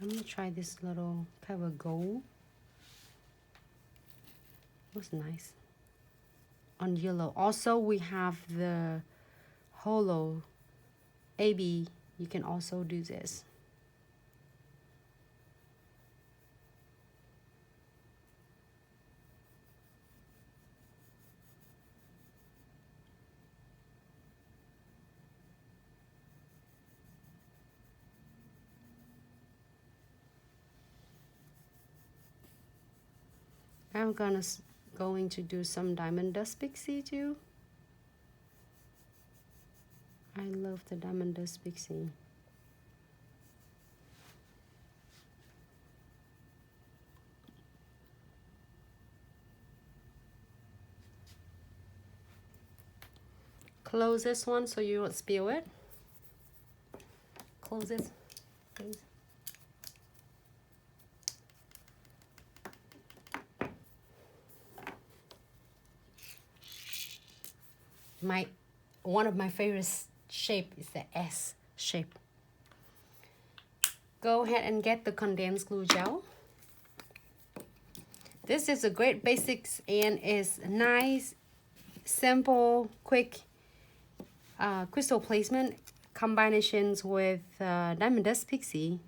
I'm gonna try this little kind of a gold. Looks nice on yellow. Also, we have the holo AB. You can also do this. I'm going to do some diamond dust pixie too. I love the diamond dust pixie. Close this one so you don't spill it. Close this, please. One of my favorite shape is the S shape. Go ahead and get the condensed glue gel. This is a great basics and is nice, simple, quick crystal placement combinations with diamond dust pixie.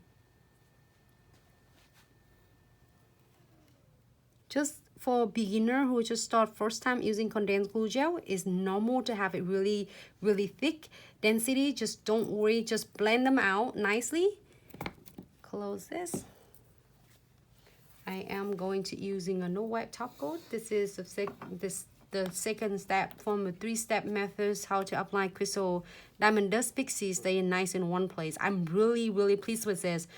Just for a beginner who just start first time using condensed glue gel, is normal to have it really thick density. Just don't worry, just blend them out nicely. Close this. I am going to using a no wipe top coat. This is the second step from a 3-step methods how to apply crystal diamond dust pixie stay nice in one place. I'm really pleased with this.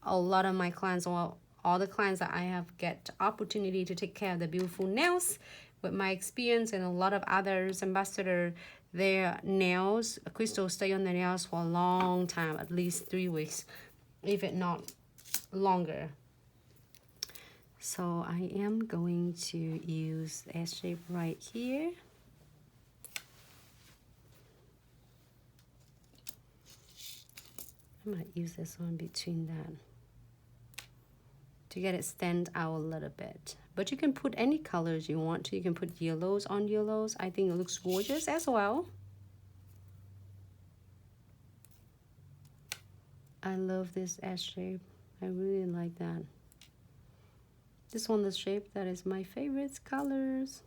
A lot of my clients, well, all the clients that I have get opportunity to take care of the beautiful nails with my experience, and a lot of others ambassador, their nails crystal stay on the nails for a long time, at least 3 weeks, if it not longer. So I am going to use S shape right here. I'm gonna use this one between that to get it stand out a little bit. But you can put any colors you want to. You can put yellows on yellows. I think it looks gorgeous as well. I love this S shape. I really like that. This one, the shape, that is my favorite colors.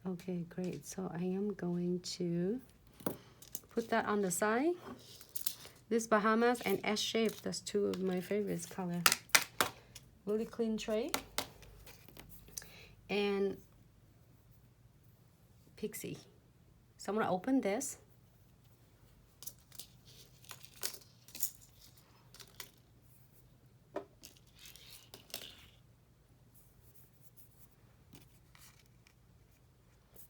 Okay, great. So I am going to put that on the side. This Bahamas and S shape, that's 2 of my favorites color. Really clean tray. And Pixie. So I'm gonna open this.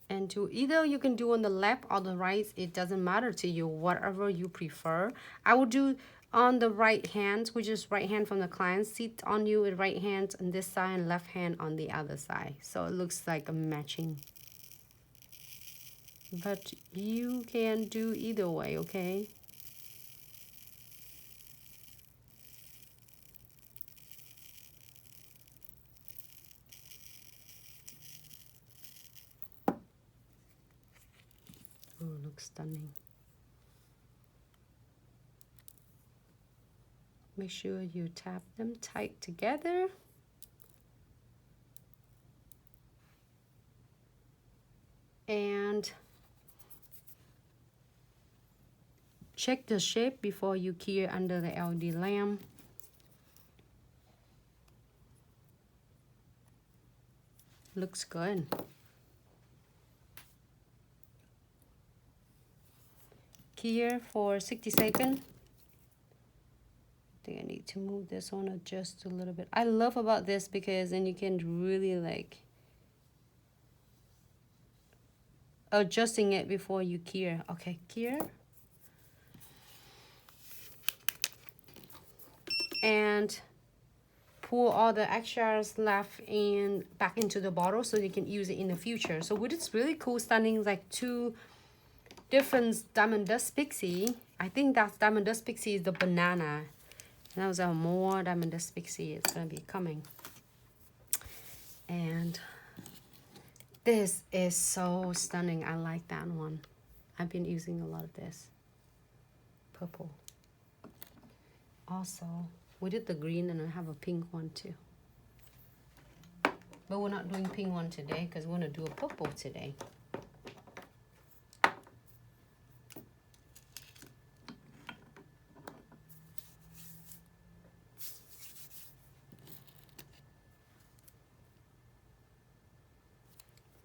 And to either you can do on the left or the right, it doesn't matter to you, whatever you prefer. I will do on the right hand, which is right hand from the client, sit on you with right hand on this side and left hand on the other side. So it looks like a matching. But you can do either way, okay? Oh, looks stunning. Make sure you tap them tight together. And check the shape before you cure under the LED lamp. Looks good. Cure for 60 seconds. I think I need to move this one just a little bit. I love about this because then you can really like adjusting it before you cure. Okay, cure. And pour all the extras left in back into the bottle so you can use it in the future. So with this really cool stunning like 2 different Diamond Dust Pixie. I think that's Diamond Dust Pixie is the banana. And those are more Diamond Dust Pixie is gonna be coming. And this is so stunning. I like that one. I've been using a lot of this. Purple. Also, we did the green and I have a pink one too. But we're not doing pink one today because we're gonna do a purple today.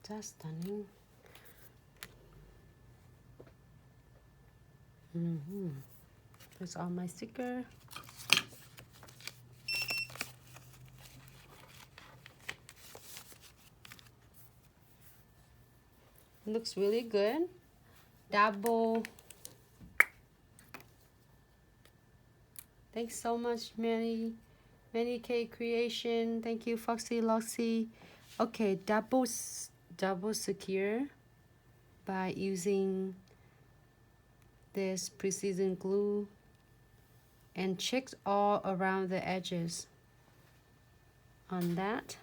That's stunning. There's all my sticker. Looks really good. Double. Thanks so much, Mary K Creation. Thank you, Foxy Loxy. Okay, double secure by using this precision glue and checks all around the edges on that.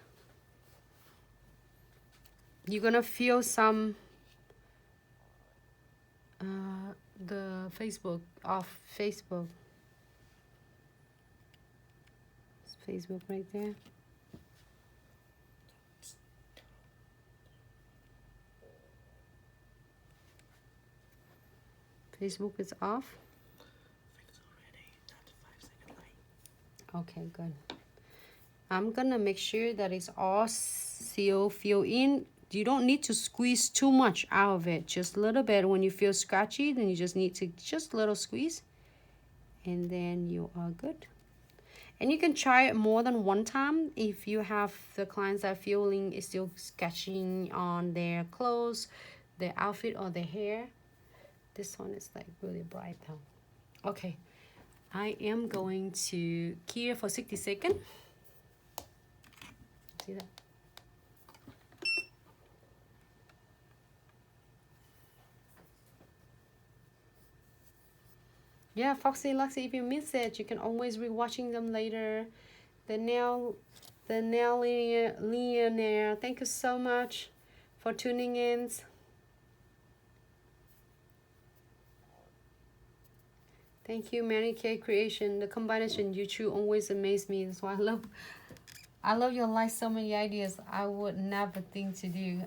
You're gonna feel some the Facebook off Facebook. It's Facebook right there. Facebook is off. Okay, good. I'm gonna make sure that it's all feel in. You don't need to squeeze too much out of it, just a little bit. When you feel scratchy, then you just need to just a little squeeze and then you are good. And you can try it more than one time if you have the clients that are feeling is still sketching on their clothes, their outfit, or their hair. This one is like really bright though. Okay, I am going to cure for 60 seconds. See that? Yeah, Foxy Luxy, if you miss it, you can always re-watching them later. The nail Leonere, thank you so much for tuning in. Thank you, Mary K Creation. The combination you two always amaze me. That's why I love your life. So many ideas I would never think to do.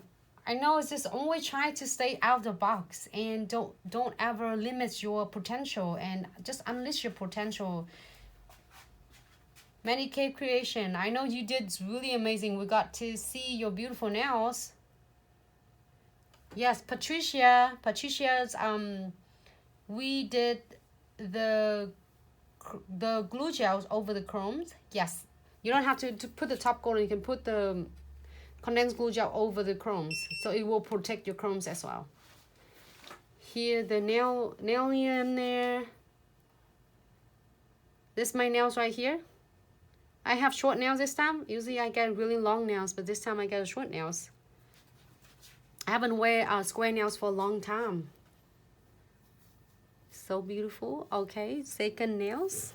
I know it's just always try to stay out of the box and don't ever limit your potential and just unleash your potential. Many K Creation, I know you did really amazing. We got to see your beautiful nails. Yes, Patricia's we did the glue gels over the chromes. Yes, you don't have to put the top coat. You can put the condensed glue gel over the chromes, so it will protect your chromes as well. Here the nail in there. This is my nails right here. I have short nails this time. Usually I get really long nails, but this time I get short nails. I haven't wear square nails for a long time. So beautiful. Okay, second nails.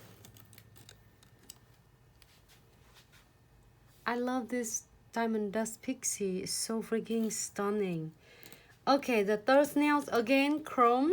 I love this Diamond Dust Pixie. It's so freaking stunning. Okay, the third nails again, chromes.